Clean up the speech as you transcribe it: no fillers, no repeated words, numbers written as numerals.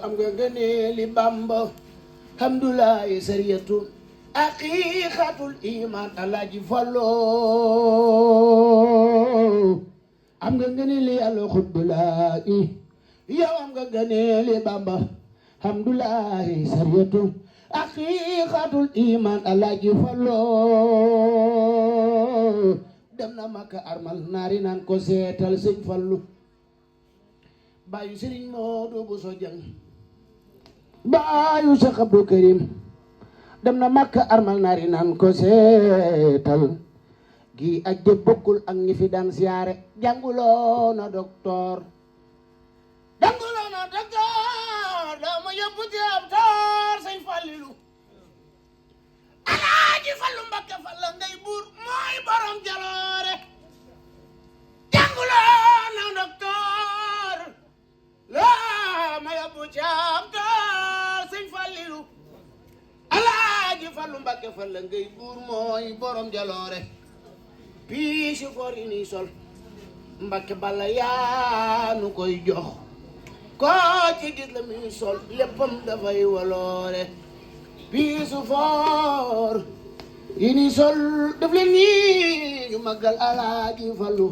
am nga gëneeli Bamba hamdulaay sariyatu aqiqatul iman Alaaji Fallu am nga gëneeli Yàlla xutbulaay yow am nga gëneeli Bamba hamdulaay sariyatu aqiqatul iman Alaaji Fallu dem na Makka armal naari naan ko seetal Sëñ Fallu baayu Sëriñ Moodu Buso Jeng baayu Seex Abdu Karim dem na Makka armal naari naan ko seetal gi aj de bokkul ak ñi fi daan siyaare jànguloo na docteur dama yóbbu ci ab toor Sëñ Fallilu Alaaji Fallu Mbakke Fall ngay buur mooy borom jaloore jànguloo na docteur ma yóbbu ci ab toor Sëñ Fallilu Alaaji Fallu Mbakke Fall ngay buur mooy borom jaloore piisi for yi ni sol Mbakke Balla yaa nu koy jox koo ci gis la muy sol léppam dafay waloore piisu for yi ni sol daf leen nii ñu màggal Alaaji Fallu